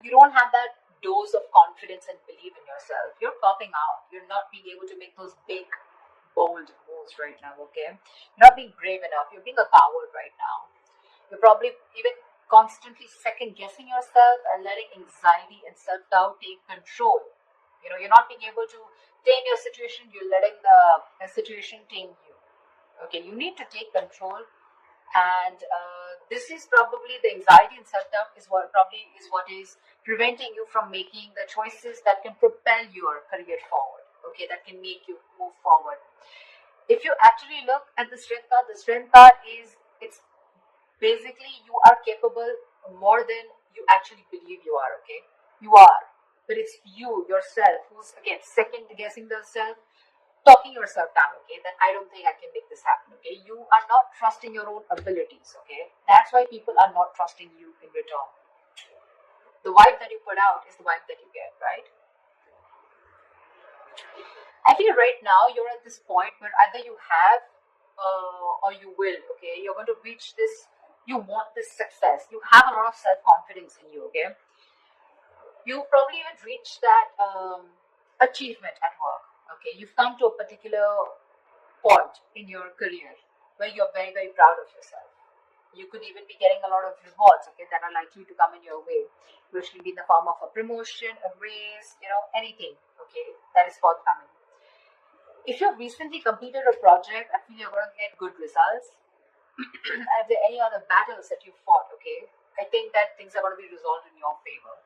you don't have that dose of confidence and belief in yourself. You're popping out. You're not being able to make those big, bold moves right now, okay? You're not being brave enough. You're being a coward right now. You're probably even constantly second guessing yourself and letting anxiety and self doubt take control. You're not being able to tame your situation, you're letting the situation tame you. Okay, you need to take control, and this is probably the anxiety and self doubt is what is preventing you from making the choices that can propel your career forward. Okay, that can make you move forward. If you actually look at the strength card is it's basically you are capable more than you actually believe you are. Okay, you are, but it's you yourself who's again second guessing the self, talking yourself down. Okay, that I don't think I can make this happen. Okay, you are not trusting your own abilities. Okay, that's why people are not trusting you in return. The vibe that you put out is the vibe that you get, right? I feel right now you're at this point where either you have or you will. Okay, you're going to reach this. You want this success. You have a lot of self confidence in you. Okay, you probably even reached that achievement at work. Okay, you've come to a particular point in your career where you're very, very proud of yourself. You could even be getting a lot of rewards, okay, that are likely to come in your way, which will be in the form of a promotion, a raise, anything, okay, that is forthcoming. If you've recently completed a project, I feel you're going to get good results. And if there are any other battles that you fought, okay, I think that things are going to be resolved in your favor.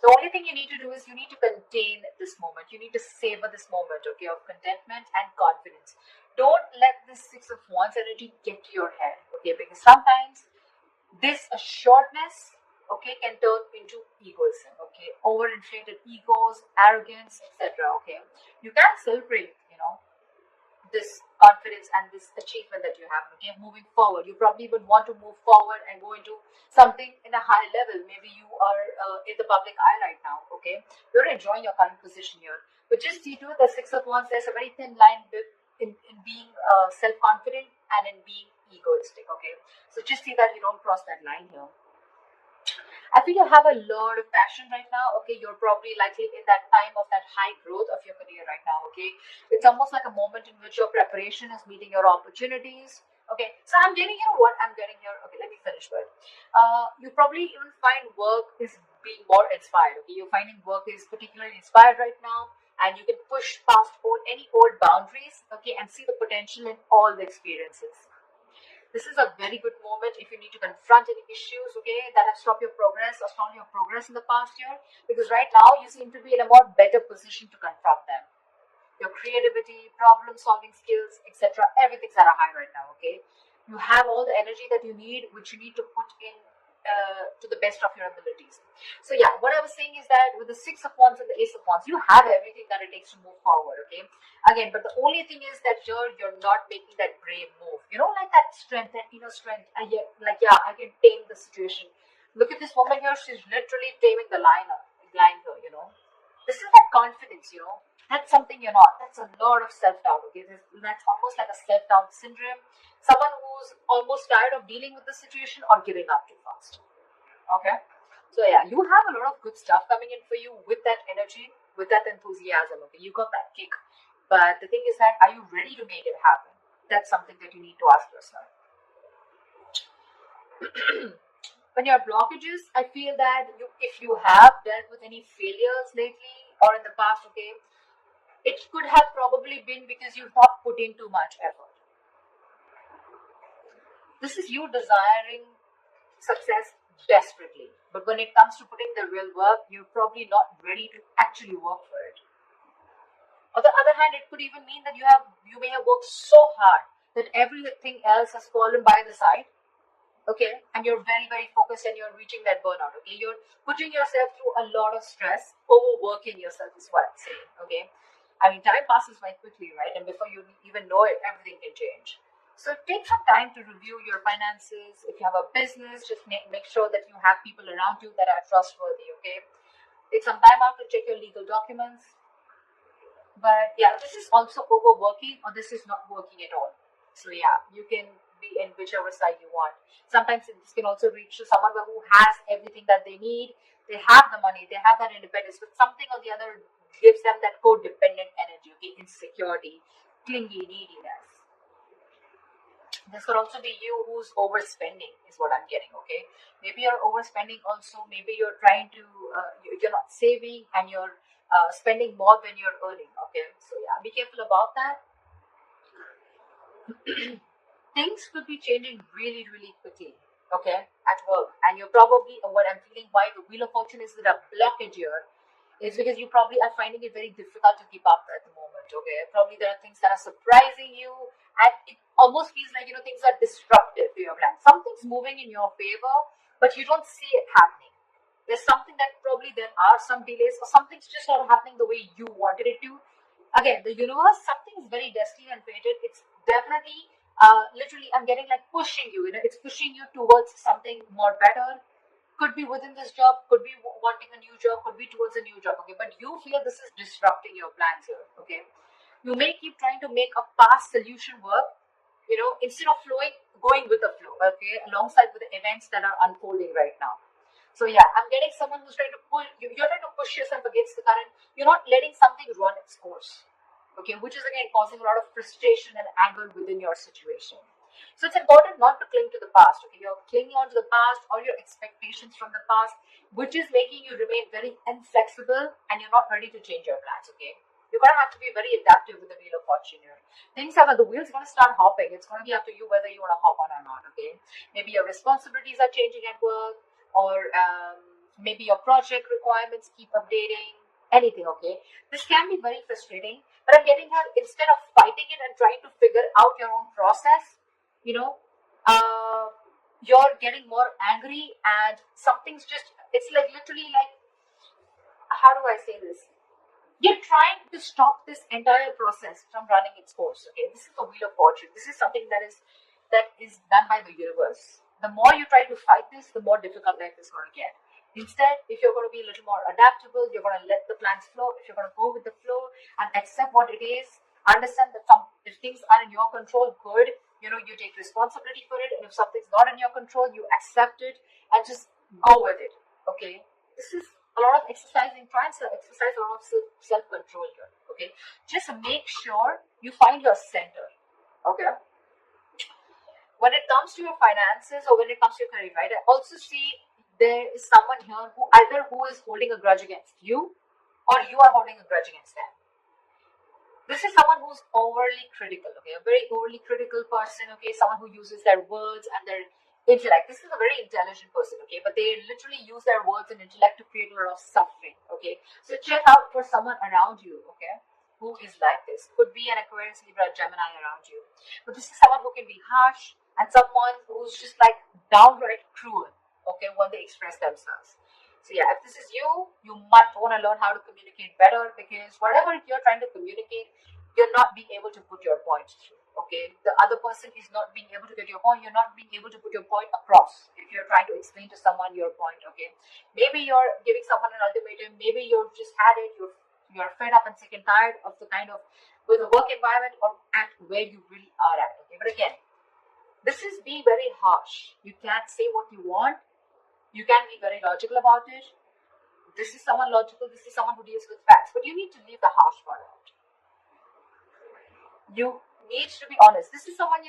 The only thing you need to do is you need to contain this moment. You need to savor this moment, okay, of contentment and confidence. Don't let this Six of Wands energy get to your head, okay, because sometimes this assuredness, okay, can turn into egoism, okay, overinflated egos, arrogance, etc., okay. You can celebrate, this confidence and this achievement that you have, okay, moving forward. You probably would want to move forward and go into something in a high level. Maybe you are in the public eye right now, okay. You're enjoying your current position here, but just see to it, the Six of Wands, there's a very thin line in being self-confident and in being egoistic, okay. So just see that you don't cross that line here. I feel you have a lot of passion right now. Okay, you're probably likely in that time of that high growth of your career right now. Okay, it's almost like a moment in which your preparation is meeting your opportunities. Okay, so I'm getting here what I'm getting here. Okay, let me finish with. You probably even find work is being more inspired. Okay, you're finding work is particularly inspired right now, and you can push past any old boundaries. Okay, and see the potential in all the experiences. This is a very good moment if you need to confront any issues, okay, that have stopped your progress or stalled your progress in the past year, because right now you seem to be in a more better position to confront them. Your creativity, problem solving skills, etc., everything's at a high right now, okay. You have all the energy that you need, which you need to put in to the best of your abilities. So yeah, what I was saying is that with the Six of Wands and the Ace of Wands, you have everything that it takes to move forward, okay. Again, but the only thing is that you're not making that brave move. Like that strength, that inner strength. And yet, I can tame the situation. Look at this woman here; she's literally taming the line here. This is that confidence. That's something you're not. That's a lot of self doubt. Okay, that's almost like a self doubt syndrome. Someone who's almost tired of dealing with the situation or giving up too fast. Okay, so yeah, you have a lot of good stuff coming in for you with that energy, with that enthusiasm. Okay, you got that kick. But the thing is that, are you ready to make it happen? That's something that you need to ask yourself. When your blockages, I feel that if you have dealt with any failures lately or in the past, okay, it could have probably been because you've not put in too much effort. This is you desiring success desperately, but when it comes to putting the real work, you're probably not ready to actually work for it. On the other hand, it could even mean that you may have worked so hard that everything else has fallen by the side. Okay, and you're very, very focused and you're reaching that burnout. Okay, you're putting yourself through a lot of stress, overworking yourself is what I'm saying. Okay, I mean, time passes by quickly, right? And before you even know it, everything can change. So take some time to review your finances. If you have a business, just make sure that you have people around you that are trustworthy. Okay, take some time out to check your legal documents. But yeah, this is also overworking or this is not working at all. So yeah, you can be in whichever side you want. Sometimes this can also reach to someone who has everything that they need. They have the money, they have that independence, but something or the other gives them that codependent energy, okay, insecurity, clingy, neediness. This could also be you who's overspending, is what I'm getting, okay? Maybe you're overspending also, maybe you're trying to, you're not saving and you're spending more than you're earning, okay? So, yeah, be careful about that. Things could be changing really, really quickly, okay, at work. And you're probably, what I'm feeling why the Wheel of Fortune is a blockage here is because you probably are finding it very difficult to keep up at the moment, okay? Probably there are things that are surprising you, and it almost feels like, things are disruptive to your plan. Something's moving in your favor, but you don't see it happening. There's something that probably there are some delays, or something's just not happening the way you wanted it to. Again, the universe, something is very destined and fated. It's definitely, literally, I'm getting like pushing you. It's pushing you towards something more better. Could be within this job, could be wanting a new job, could be towards a new job. Okay, but you feel this is disrupting your plans here. Okay, you may keep trying to make a past solution work. Instead of going with the flow. Okay, alongside with the events that are unfolding right now. So yeah, I'm getting someone who's trying to pull you. You're trying to push yourself against the current. You're not letting something run its course. Okay, which is again causing a lot of frustration and anger within your situation. So it's important not to cling to the past. Okay, you're clinging on to the past or your expectations from the past, which is making you remain very inflexible and you're not ready to change your plans. Okay, you're gonna have to be very adaptive with the Wheel of Fortune here. Things are the wheels gonna start hopping. It's gonna be up to you whether you wanna hop on or not. Okay, maybe your responsibilities are changing at work, or maybe your project requirements keep updating. Anything. Okay, this can be very frustrating, but I'm getting her, instead of fighting it and trying to figure out your own process, you know, you're getting more angry and something's just, it's like literally like, how do I say this? You're trying to stop this entire process from running its course. Okay, this is the Wheel of Fortune. This is something that is done by the universe. The more you try to fight this, the more difficult life is going to get. Instead, if you're going to be a little more adaptable, you're going to let the plans flow. If you're going to go with the flow and accept what it is, understand that if things are in your control, good. You take responsibility for it, and if something's not in your control, you accept it and just go with it. Okay, this is a lot of exercising. Try and exercise a lot of self control here. Okay, just make sure you find your center. Okay, when it comes to your finances or when it comes to your career, right? I also see there is someone here who is holding a grudge against you, or you are holding a grudge against them. This is someone who's overly critical, okay? A very overly critical person, okay? Someone who uses their words and their intellect. This is a very intelligent person, okay? But they literally use their words and intellect to create a lot of suffering, okay? So check out for someone around you, okay? Who is like this. Could be an Aquarius, Libra, Gemini around you. But this is someone who can be harsh and someone who's just like downright cruel, okay, when they express themselves. So yeah, if this is you, you might want to learn how to communicate better, because whatever you're trying to communicate, you're not being able to put your point through. Okay, the other person is not being able to get your point. You're not being able to put your point across if you're trying to explain to someone your point. Okay, maybe you're giving someone an ultimatum. Maybe you've just had it. You're fed up and sick and tired of the kind of with the work environment or at where you really are at. Okay, but again, this is being very harsh. You can't say what you want. You can be very logical about it. This is someone logical. This is someone who deals with facts. But you need to leave the harsh part out. You need to be honest. This is someone,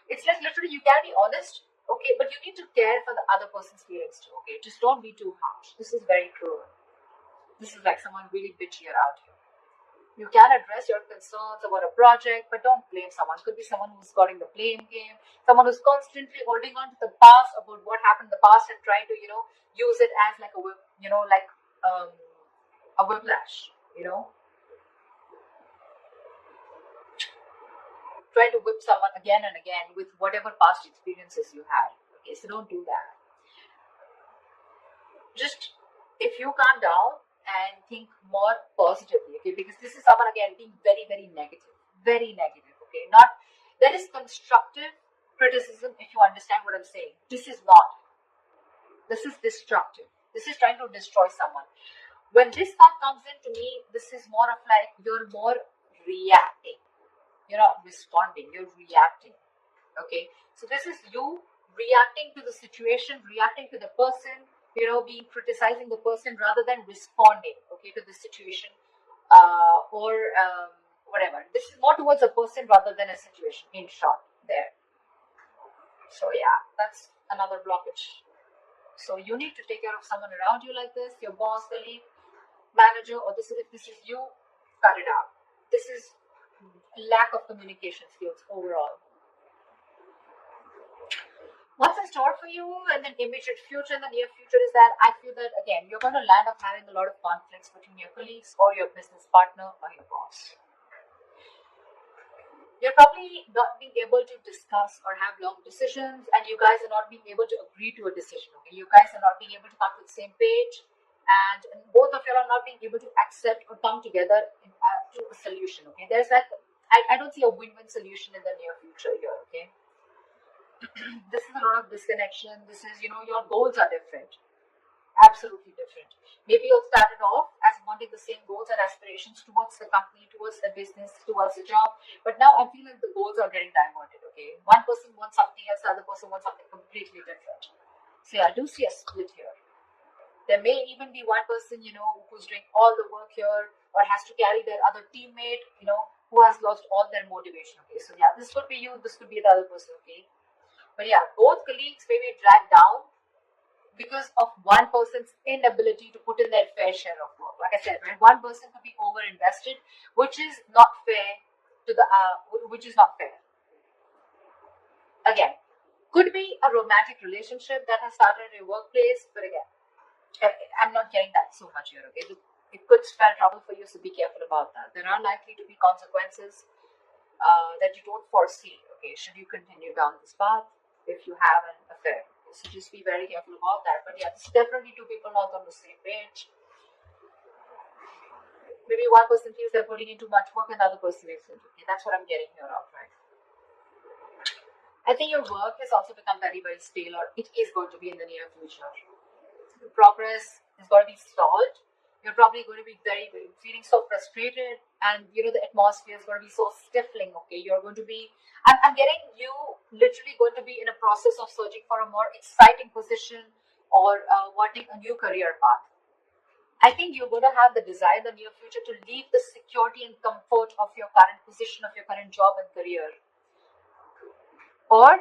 it's like literally you can be honest, okay, but you need to care for the other person's feelings too, okay? Just don't be too harsh. This is very cruel. This is like someone really bitchy around you. You can address your concerns about a project, but don't blame someone. Could be someone who's got in the blame game, someone who's constantly holding on to the past about what happened in the past and trying to, use it as like a whip, a whiplash. Try to whip someone again and again with whatever past experiences you had. Okay, so don't do that. Just if you calm down and think more positively, okay, because this is someone again being very, very negative, okay, not, there is constructive criticism if you understand what I'm saying. This is not, this is destructive, this is trying to destroy someone. When this thought comes into me, this is more of like you're more reacting, you're not responding, you're reacting. Okay, so this is you reacting to the situation, reacting to the person, being criticizing the person rather than responding, okay, to the situation, or whatever. This is more towards a person rather than a situation, in short, there. So yeah, that's another blockage. So you need to take care of someone around you like this, your boss, colleague, manager, or if this is you, cut it out. This is lack of communication skills overall. What's in store for you in the immediate future, in the near future, is that I feel that again you're going to land up having a lot of conflicts between your colleagues or your business partner or your boss. You're probably not being able to discuss or have long decisions, and you guys are not being able to agree to a decision. Okay, you guys are not being able to come to the same page, and both of you are not being able to accept or come together to a solution. Okay, there's that. I don't see a win-win solution in the near future here. Okay, this is a lot of disconnection. This is, your goals are different, absolutely different. Maybe you started off as wanting the same goals and aspirations towards the company, towards the business, towards the job, but now I feel like the goals are getting diverted. Okay, one person wants something else, the other person wants something completely different. So yeah, I do see a split here. There may even be one person, who's doing all the work here or has to carry their other teammate, who has lost all their motivation. Okay, so yeah, this could be you, this could be the other person. Okay, but yeah, both colleagues may be dragged down because of one person's inability to put in their fair share of work. Like I said, right, one person could be over invested, which is not fair which is not fair. Again, could be a romantic relationship that has started in your workplace, but again, I'm not getting that so much here. Okay, it could spell trouble for you, so be careful about that. There are likely to be consequences that you don't foresee. Okay, should you continue down this path if you have an affair? So just be very careful about that. But yeah, this is definitely two people not on the same page. Maybe one person feels they're putting in too much work and the other person isn't. Okay, that's what I'm getting here out, right? I think your work has also become very, very stale, or it is going to be in the near future. The progress is going to be stalled. You're probably going to be very, very feeling so frustrated, and the atmosphere is going to be so stifling. Okay, you're going to be. I'm getting you literally going to be in a process of searching for a more exciting position or wanting a new career path. I think you're going to have the desire in the near future to leave the security and comfort of your current position, of your current job and career. Or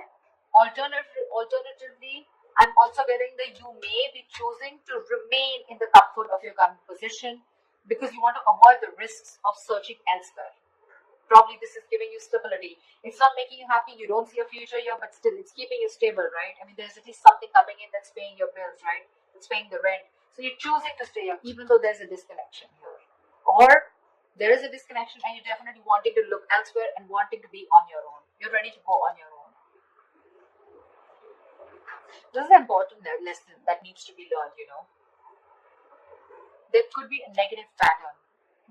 alternatively, I'm also getting that you may be choosing to remain in the comfort of your current position because you want to avoid the risks of searching elsewhere. Probably this is giving you stability. It's not making you happy, you don't see a future here, but still it's keeping you stable, right? I mean, there's at least something coming in that's paying your bills, right? It's paying the rent. So you're choosing to stay here, even though there's a disconnection here. Or there is a disconnection and you're definitely wanting to look elsewhere and wanting to be on your own. You're ready to go on your own. This is an important lesson that needs to be learned, There could be a negative pattern.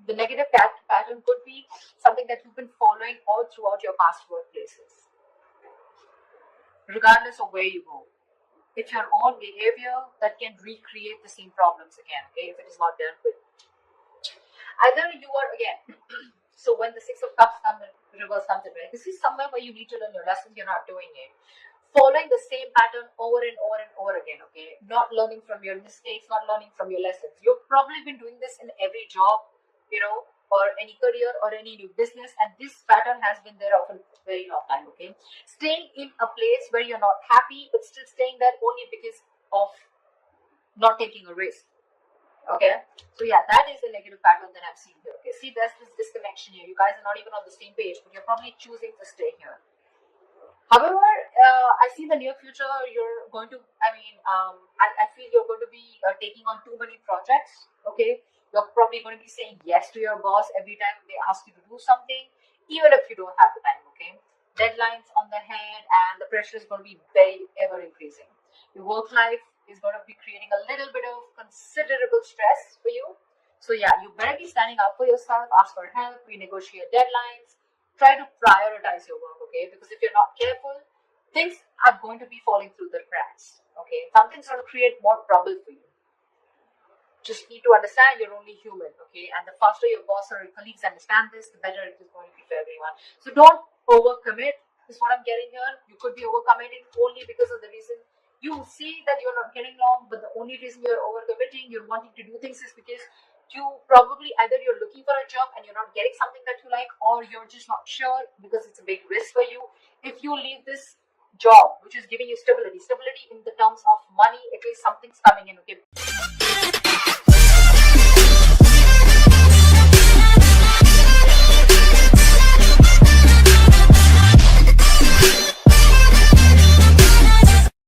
The negative pattern could be something that you've been following all throughout your past workplaces, regardless of where you go. It's your own behavior that can recreate the same problems again, okay, if it is not dealt with. Either you are, again, so when the Six of Cups reverse comes in, right, this is somewhere where you need to learn your lessons, you're not doing it. Following the same pattern over and over and over again, okay? Not learning from your mistakes, not learning from your lessons. You've probably been doing this in every job, or any career or any new business, and this pattern has been there for a very long time, okay? Staying in a place where you're not happy, but still staying there only because of not taking a risk. Okay, so yeah, that is the negative pattern that I'm seeing here. Okay, see, there's this disconnection here. You guys are not even on the same page, but you're probably choosing to stay here. However, I see the near future, you're going to, I feel you're going to be taking on too many projects, okay? You're probably going to be saying yes to your boss every time they ask you to do something, even if you don't have the time, okay? Deadlines on the hand, and the pressure is going to be very ever increasing. Your work life is going to be creating a little bit of considerable stress for you. So yeah, you better be standing up for yourself, ask for help, renegotiate deadlines, try to prioritize your work, okay? Because if you're not careful, things are going to be falling through the cracks, okay? Something's going to create more trouble for you. Just need to understand you're only human, okay? And the faster your boss or your colleagues understand this, the better it is going to be for everyone. So don't overcommit, is what I'm getting here. You could be overcommitting only because of the reason You see that you're not getting along, but the only reason you're overcommitting, you're wanting to do things, is because you probably, either you're looking for a job and you're not getting something that you like, or you're just not sure because it's a big risk for you. If you leave this job which is giving you stability in the terms of money, at least something's coming in, okay?